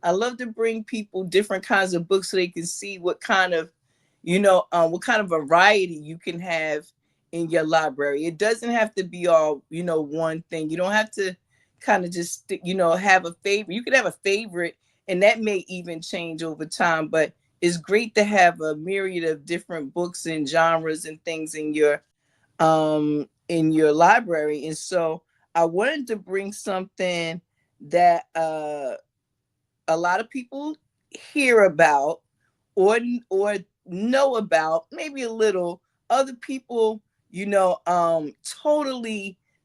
I love to bring people different kinds of books so they can see what kind of, what kind of variety you can have in your library. It doesn't have to be all, one thing. You don't have to kind of just, have a favorite. You could have a favorite, and that may even change over time. But it's great to have a myriad of different books and genres and things in your library. And so I wanted to bring something that a lot of people hear about or know about, maybe a little. Other people,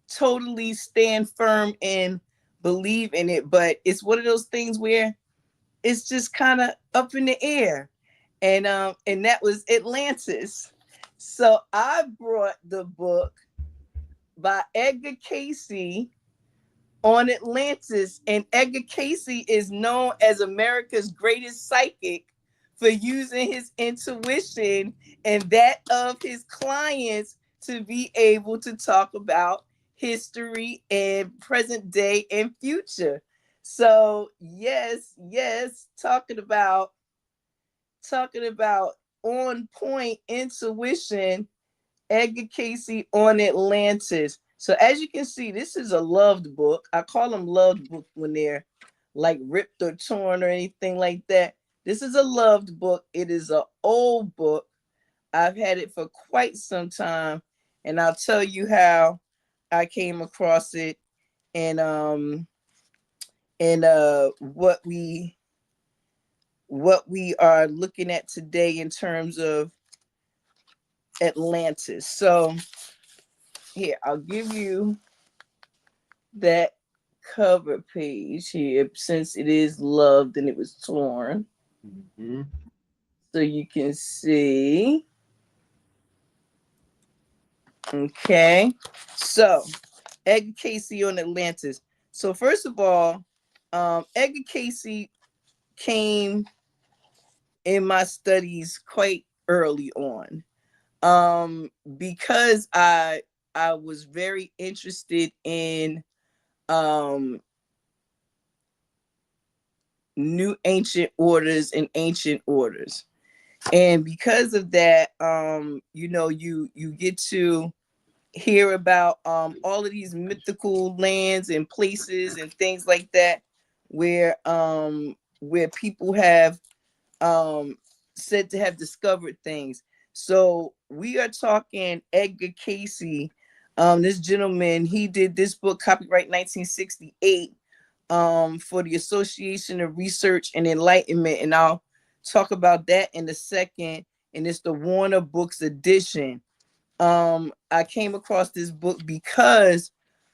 totally stand firm and believe in it, but it's one of those things where it's just kind of up in the air. And that was Atlantis. So I brought the book by Edgar Cayce on Atlantis. And Edgar Cayce is known as America's greatest psychic for using his intuition and that of his clients to be able to talk about history and present day and future. So yes, talking about on point intuition, Edgar Cayce on Atlantis. So as you can see, this is a loved book. I call them loved books when they're like ripped or torn or anything like that. This is a loved book. It is an old book. I've had it for quite some time, and I'll tell you how I came across it and what we are looking at today in terms of Atlantis. So here, I'll give you that cover page here since it is loved and it was torn. Mm-hmm. So you can see. Okay. So Edgar Cayce on Atlantis. So first of all, Edgar Cayce came in my studies quite early on. Because I was very interested in um new ancient orders and ancient orders. And because of that, you get to hear about all of these mythical lands and places and things like that where people have said to have discovered things. So we are talking Edgar Cayce. This gentleman, he did this book, copyright 1968, for the Association of Research and Enlightenment, and I'll talk about that in a second. And it's the Warner Books edition. I came across this book because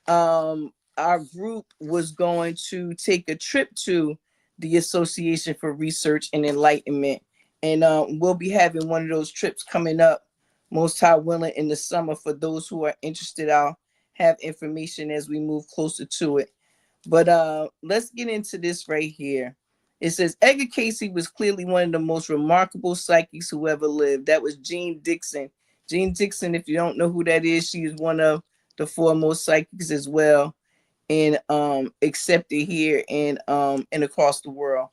our group was going to take a trip to the Association for Research and Enlightenment, and we'll be having one of those trips coming up, most high willing, in the summer. For those who are interested, I'll have information as we move closer to it. But let's get into this right here. It says Edgar Cayce was clearly one of the most remarkable psychics who ever lived. That was Jean Dixon. Jean Dixon, if you don't know who that is, she is one of the foremost psychics as well, and accepted here and across the world.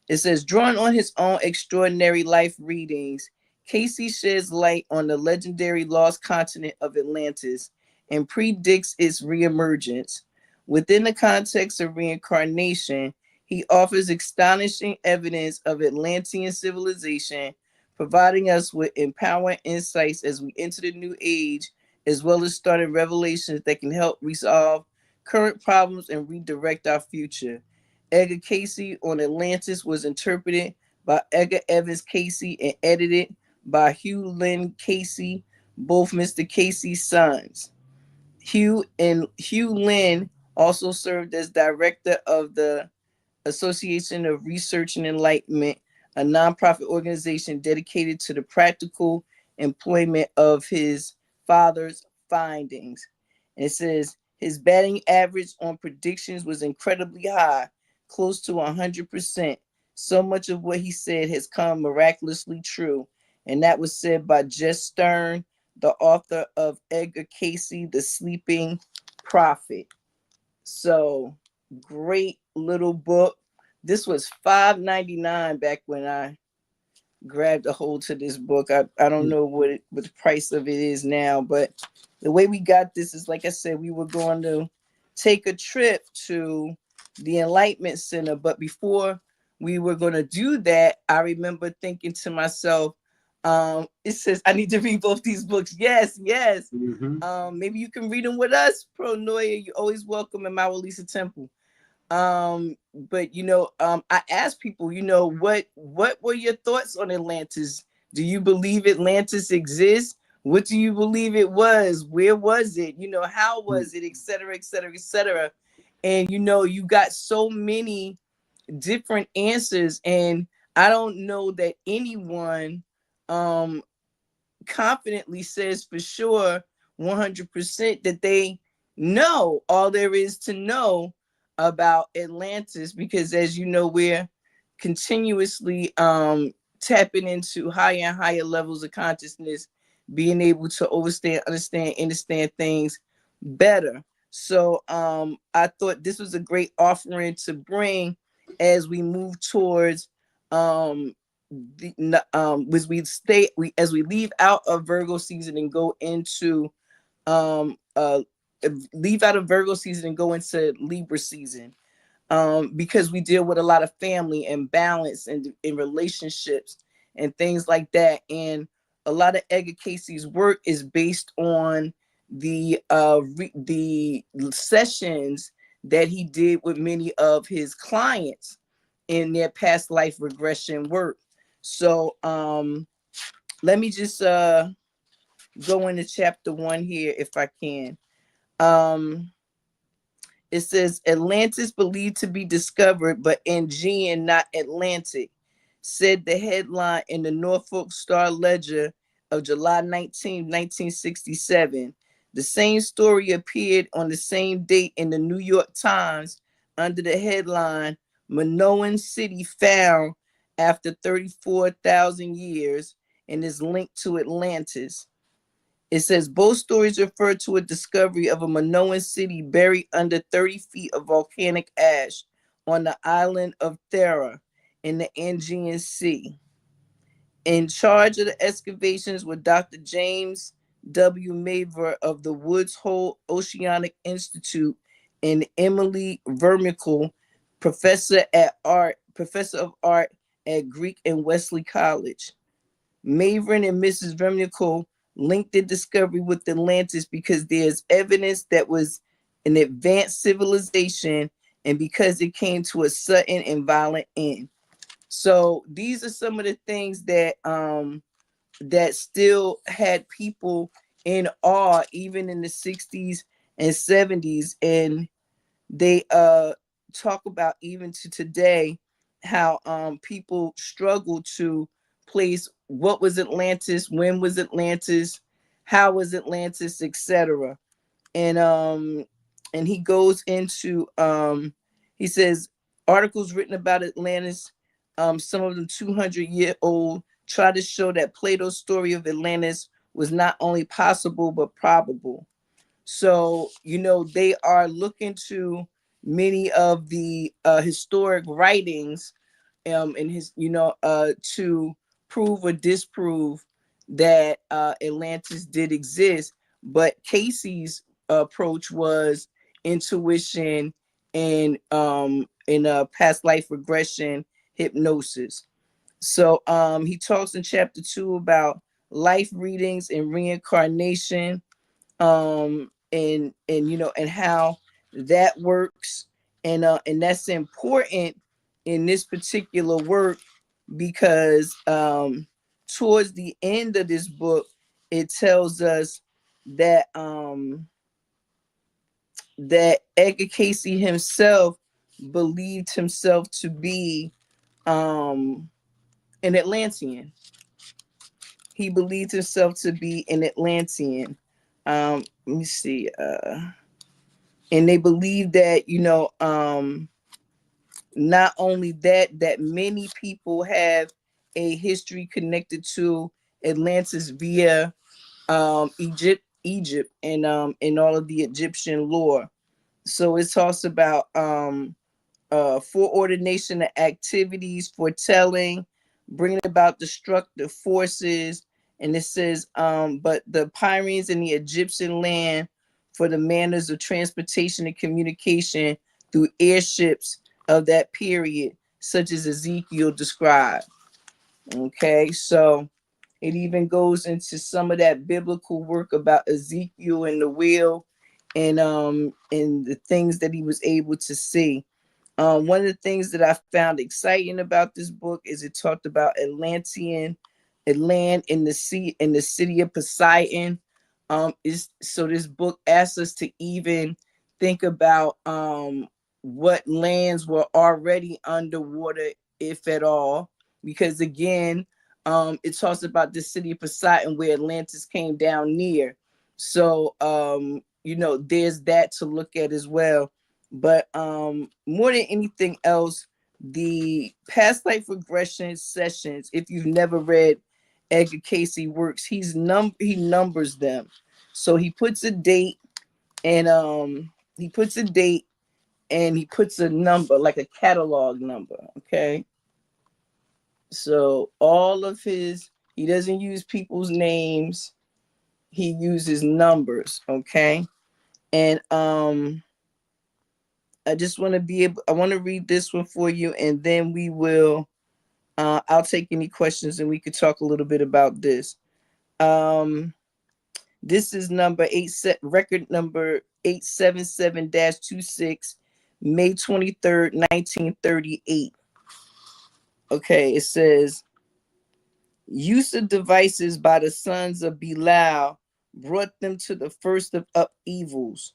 It says, drawing on his own extraordinary life readings, Cayce sheds light on the legendary lost continent of Atlantis and predicts its reemergence. Within the context of reincarnation, he offers astonishing evidence of Atlantean civilization, providing us with empowering insights as we enter the new age, as well as starting revelations that can help resolve current problems and redirect our future. Edgar Cayce on Atlantis was interpreted by Edgar Evans Cayce and edited by Hugh Lynn Cayce, both Mr. Cayce's sons. Hugh Lynn also served as director of the Association of Research and Enlightenment, a nonprofit organization dedicated to the practical employment of his father's findings. And it says his batting average on predictions was incredibly high, close to 100%. So much of what he said has come miraculously true. And that was said by Jess Stern, the author of Edgar Cayce, The Sleeping Prophet. So great little book. This was $5.99 back when I grabbed a hold to this book. I don't know what the price of it is now, but the way we got this is, like I said, we were going to take a trip to the Enlightenment Center, but before we were going to do that, I remember thinking to myself, it says I need to read both these books. Yes, yes. Maybe you can read them with us, Pro Noya. You're always welcome in MaWu Lisa Temple. But I asked people, what were your thoughts on Atlantis? Do you believe Atlantis exists? What do you believe it was? Where was it? How was it, et cetera, et cetera, et cetera. And you got so many different answers, and I don't know that anyone confidently says for sure 100% that they know all there is to know about Atlantis, because as you know, we're continuously tapping into higher and higher levels of consciousness, being able to understand things better. So I thought this was a great offering to bring as we move towards as we leave out of Virgo season and go into leave out of Virgo season and go into Libra season, because we deal with a lot of family and balance and in relationships and things like that. And a lot of Edgar Cayce's work is based on the sessions that he did with many of his clients in their past life regression work. So let me just go into chapter 1 here if I can. It says Atlantis believed to be discovered, but Aegean, not Atlantic, said the headline in the Norfolk Star Ledger of July 19, 1967. The same story appeared on the same date in the New York Times under the headline Minoan City Found After 34,000 Years, and is linked to Atlantis. It says both stories refer to a discovery of a Minoan city buried under 30 feet of volcanic ash on the island of Thera in the Aegean Sea. In charge of the excavations were Dr. James W. Maver of the Woods Hole Oceanic Institute and Emily Vermicle, professor of art at Greek and Wesley College. Maver and Mrs. Vermicle linked the discovery with Atlantis because there's evidence that was an advanced civilization and because it came to a sudden and violent end. So these are some of the things that that still had people in awe even in the 60s and 70s, and they talk about even to today how people struggle to place what was Atlantis, when was Atlantis, how was Atlantis, etc. And he goes into he says articles written about Atlantis, some of them 200-year-old, try to show that Plato's story of Atlantis was not only possible but probable. So they are looking to many of the historic writings in his to prove or disprove that Atlantis did exist. But Cayce's approach was intuition and past life regression, hypnosis. So he talks in chapter 2 about life readings and reincarnation, and how that works, and that's important in this particular work because towards the end of this book it tells us that that Edgar Cayce himself believed himself to be an Atlantean. He believed himself to be an Atlantean. Let me see. And they believe that, not only that many people have a history connected to Atlantis via Egypt, and all of the Egyptian lore. So it talks about foreordination of activities, foretelling, bringing about destructive forces. And it says, but the Pyrenees and the Egyptian land for the manners of transportation and communication through airships of that period, such as Ezekiel described. Okay, so it even goes into some of that biblical work about Ezekiel and the wheel and the things that he was able to see. One of the things that I found exciting about this book is it talked about land in the sea in the city of Poseidon. Is so this book asks us to even think about what lands were already underwater, if at all, because again, it talks about the city of Poseidon where Atlantis came down near. So there's that to look at as well. But more than anything else, the past life regression sessions, if you've never read Edgar Cayce works, he numbers them. So he puts a date and he puts a number, like a catalog number. Okay. So he doesn't use people's names, he uses numbers. Okay. And I want to read this one for you, and then I'll take any questions and we could talk a little bit about this. This is record number 877-26, May 23rd, 1938. Okay, it says, use of devices by the sons of Belial brought them to the first of upheavals,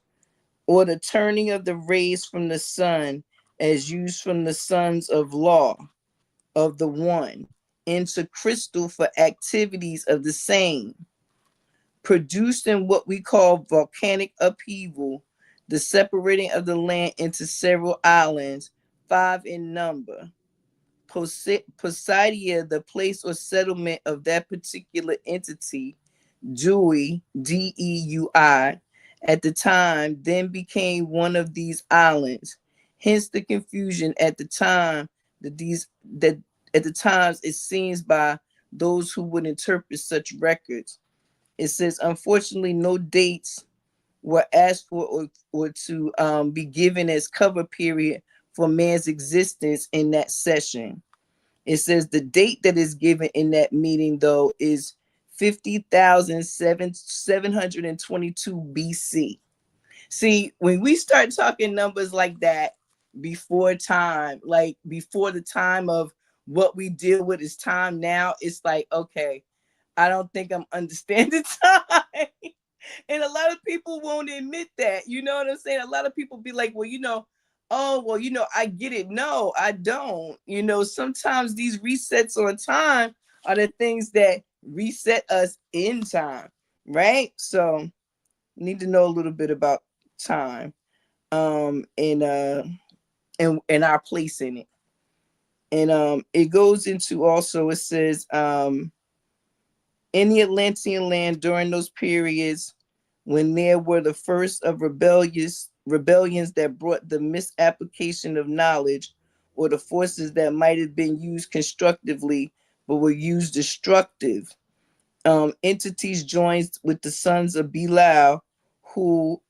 or the turning of the rays from the sun as used from the sons of law of the one into crystal for activities of the same, produced in what we call volcanic upheaval, the separating of the land into several islands, 5 in number. Poseidia, the place or settlement of that particular entity, Deui, Deui, at the time, then became one of these islands. Hence the confusion at the time that at the times it seems by those who would interpret such records. It says, unfortunately, no dates were asked for or to be given as cover period for man's existence in that session. It says the date that is given in that meeting, though, is 50,722 BC. See, when we start talking numbers like that before time, like before the time of what we deal with is time now, it's like, okay, I don't think I'm understanding time. And a lot of people won't admit that. You know what I'm saying? A lot of people be like, well, I get it. No, I don't. Sometimes these resets on time are the things that reset us in time, right? So need to know a little bit about time, and our place in it. And it goes into also, it says, in the Atlantean land during those periods when there were the first of rebellions that brought the misapplication of knowledge, or the forces that might have been used constructively but were used destructive, entities joined with the sons of Belial, who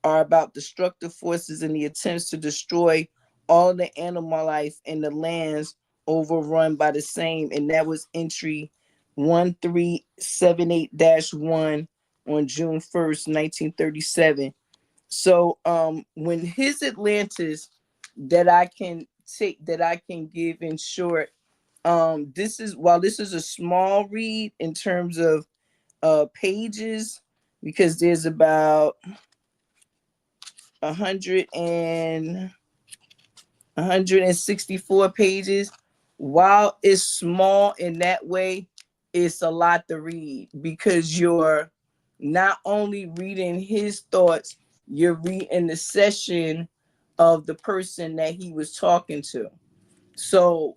are about destructive forces in the attempts to destroy all the animal life in the lands overrun by the same. And that was entry 1378-1 on June 1st, 1937. So when his Atlantis that I can give in short, this is a small read in terms of pages, because there's about 164 pages. While it's small in that way, it's a lot to read, because you're not only reading his thoughts, you're reading the session of the person that he was talking to. So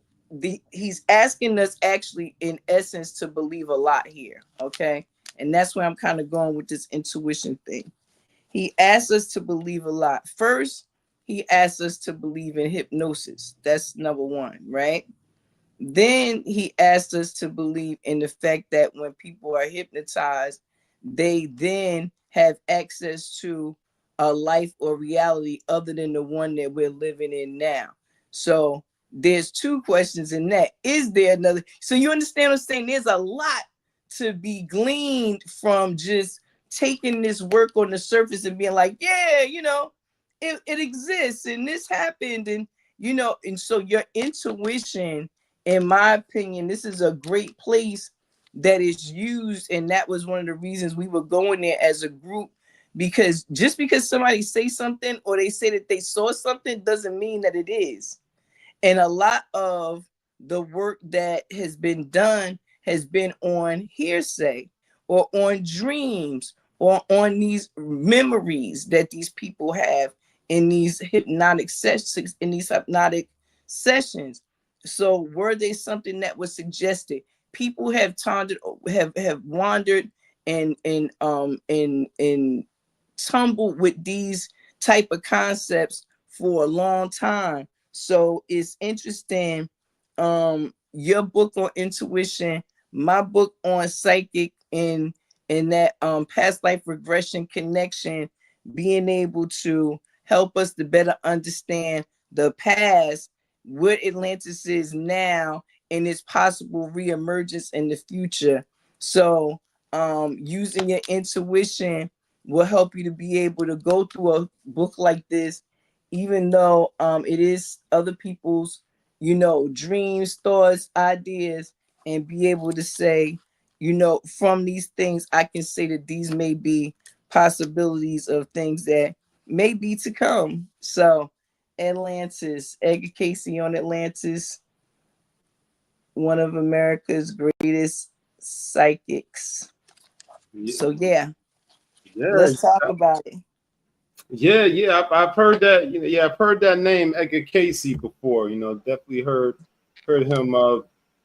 he's asking us actually, in essence, to believe a lot here. Okay. And that's where I'm kind of going with this intuition thing. He asks us to believe a lot. First, he asked us to believe in hypnosis. That's number one, right? Then he asked us to believe in the fact that when people are hypnotized, they then have access to a life or reality other than the one that we're living in now. So there's two questions in that. Is there another? So you understand what I'm saying? There's a lot to be gleaned from just taking this work on the surface and being like, yeah, it exists and this happened. And so your intuition, in my opinion, this is a great place that is used. And that was one of the reasons we were going there as a group, because just because somebody say something or they say that they saw something doesn't mean that it is. And a lot of the work that has been done has been on hearsay or on dreams or on these memories that these people have in these hypnotic sessions. So were they something that was suggested? People have wandered and tumbled with these type of concepts for a long time. So it's interesting. Your book on intuition, my book on psychic and that past life regression connection, being able to help us to better understand the past, what Atlantis is now, and its possible reemergence in the future. So using your intuition will help you to be able to go through a book like this, even though it is other people's, dreams, thoughts, ideas, and be able to say, from these things, I can say that these may be possibilities of things that may be to come. So Atlantis, Edgar Cayce on Atlantis, one of America's greatest psychics. So yeah, let's talk about it. Yeah, I've heard that. I've heard that name Edgar Cayce before. Definitely heard him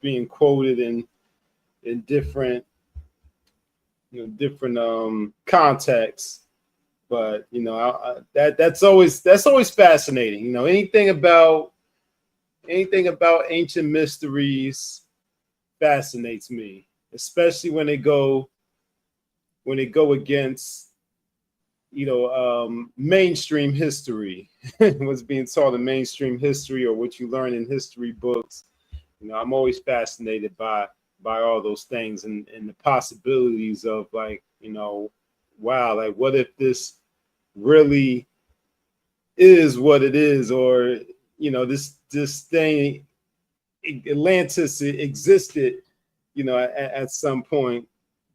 being quoted in different contexts. But that's always fascinating. Anything about ancient mysteries fascinates me, especially when they go against mainstream history, what's being taught in mainstream history or what you learn in history books. I'm always fascinated by all those things and the possibilities of wow, like what if this really is what it is, or this thing Atlantis existed, at some point.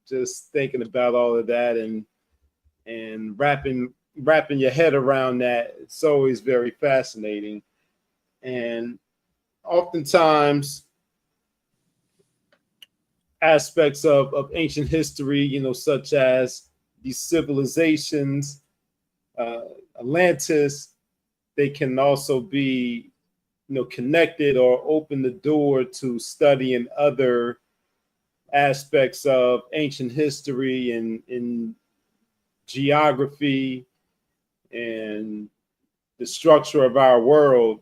Just thinking about all of that and wrapping your head around that, it's always very fascinating. And oftentimes aspects of ancient history, such as these civilizations, Atlantis, they can also be connected or open the door to studying other aspects of ancient history and in geography and the structure of our world.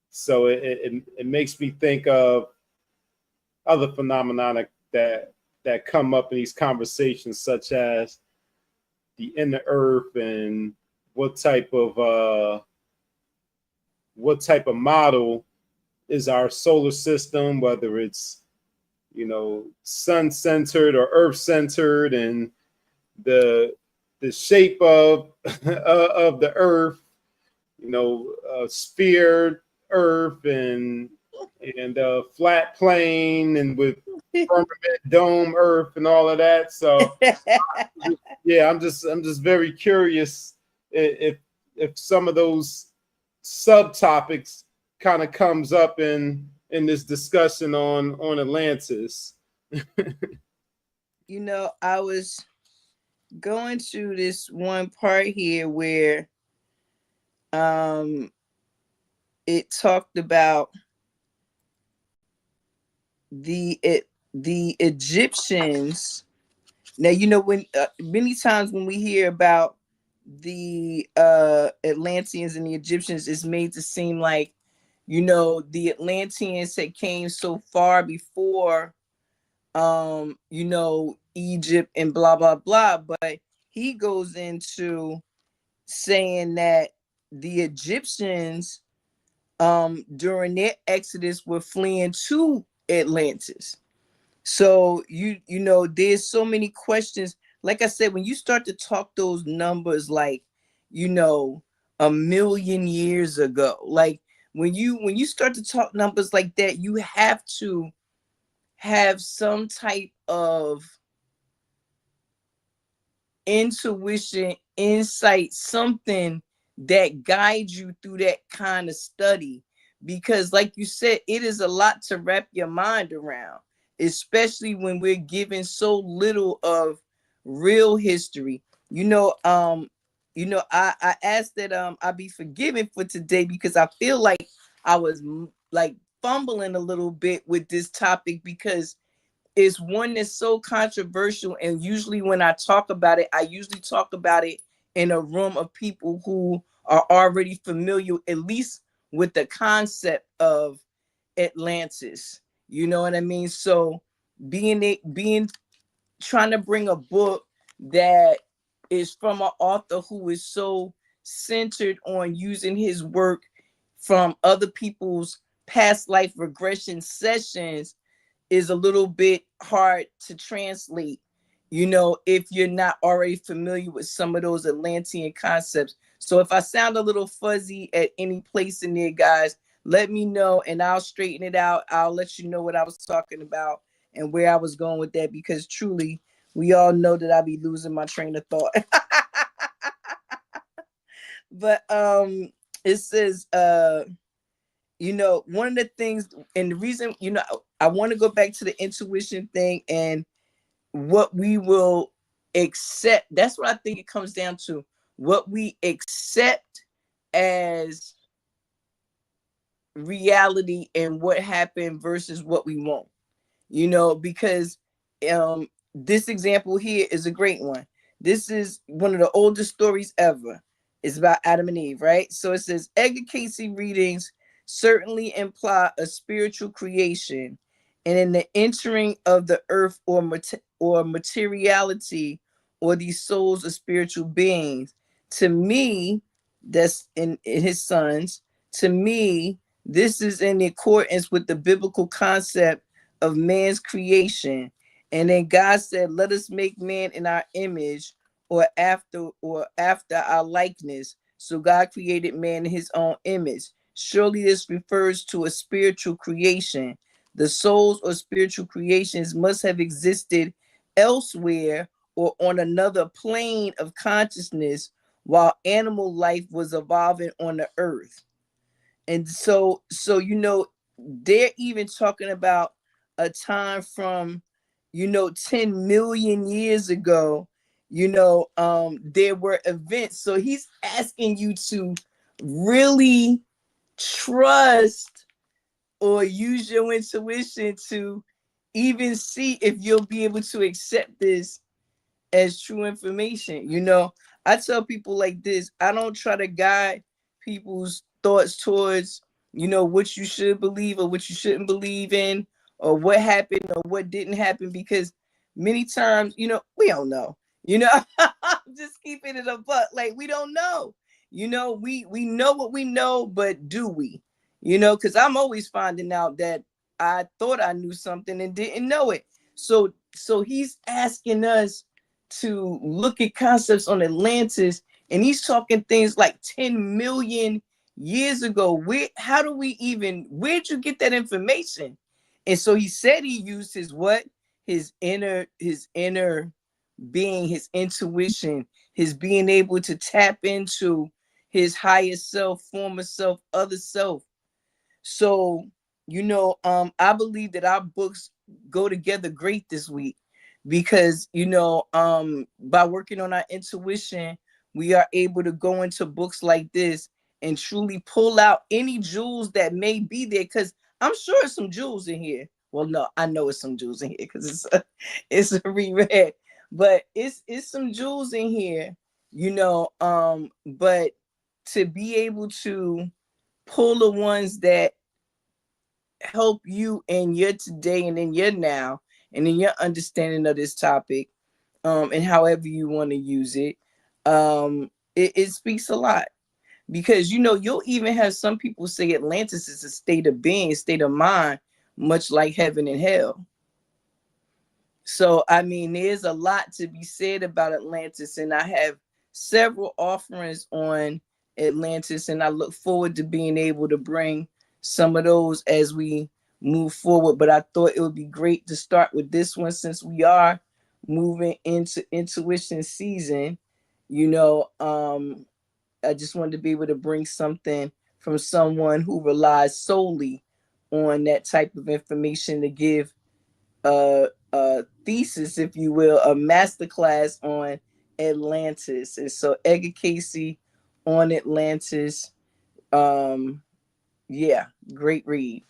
So it makes me think of other phenomena that come up in these conversations, such as the inner earth and what type of model is our solar system, whether it's sun centered or earth centered, and the shape of of the earth, sphere earth and flat plane, and with firmament dome earth and all of that. So yeah, I'm just very curious if some of those subtopics kind of comes up in this discussion on Atlantis. I was going through this one part here where it talked about the Egyptians. Now when many times when we hear about the Atlanteans and the Egyptians is made to seem like, the Atlanteans had came so far before Egypt and blah blah blah. But he goes into saying that the Egyptians during their exodus were fleeing to Atlantis. So there's so many questions. Like I said, when you start to talk those numbers, like, a million years ago, like when you start to talk numbers like that, you have to have some type of intuition, insight, something that guides you through that kind of study. Because like you said, it is a lot to wrap your mind around, especially when we're given so little of real history. I asked that I be forgiven for today, because I feel like I was like fumbling a little bit with this topic, because is one that's so controversial. And usually when I talk about it, I usually talk about it in a room of people who are already familiar, at least with the concept of Atlantis. You know what I mean? So being trying to bring a book that is from an author who is so centered on using his work from other people's past life regression sessions is a little bit hard to translate, if you're not already familiar with some of those Atlantean concepts. So if I sound a little fuzzy at any place in there, guys, let me know and I'll straighten it out. I'll let you know what I was talking about and where I was going with that, because truly, we all know that I be losing my train of thought. But it says one of the things, and the reason, I want to go back to the intuition thing and what we will accept. That's what I think it comes down to. What we accept as reality and what happened versus what we want. Because this example here is a great one. This is one of the oldest stories ever. It's about Adam and Eve, right? So it says Edgar Cayce readings certainly imply a spiritual creation, and in the entering of the earth or materiality, or these souls of spiritual beings. To me, that's in his sons. To me, this is in accordance with the biblical concept of man's creation. And then God said, let us make man in our image, or after our likeness. So God created man in his own image. Surely this refers to a spiritual creation. The souls or spiritual creations must have existed elsewhere or on another plane of consciousness while animal life was evolving on the earth. And so they're even talking about a time from 10 million years ago. There were events. So he's asking you to really trust or use your intuition to even see if you'll be able to accept this as true information. I tell people like this, I don't try to guide people's thoughts towards, what you should believe or what you shouldn't believe in, or what happened or what didn't happen, because many times, we don't know. I'm just keeping it a buck. Like, we don't know. We know what we know, but do we? Because I'm always finding out that I thought I knew something and didn't know it. So he's asking us to look at concepts on Atlantis, and he's talking things like 10 million years ago. Where'd you get that information? And so he said he used his inner being, his intuition, his being able to tap into his higher self, former self, other self. So, I believe that our books go together great this week, because, by working on our intuition, we are able to go into books like this and truly pull out any jewels that may be there. Because I'm sure there's some jewels in here. Well, no, I know it's some jewels in here because it's a reread, but it's some jewels in here, but to be able to pull the ones that help you in your today and in your now and in your understanding of this topic, and however you want to use it, it speaks a lot. Because you'll even have some people say Atlantis is a state of being, state of mind, much like heaven and hell. So I mean, there's a lot to be said about Atlantis, and I have several offerings on Atlantis, and I look forward to being able to bring some of those as we move forward. But I thought it would be great to start with this one since we are moving into intuition season. you know um I just wanted to be able to bring something from someone who relies solely on that type of information to give a thesis, if you will, a masterclass on Atlantis. And so Edgar Cayce on Atlantis, yeah, great read.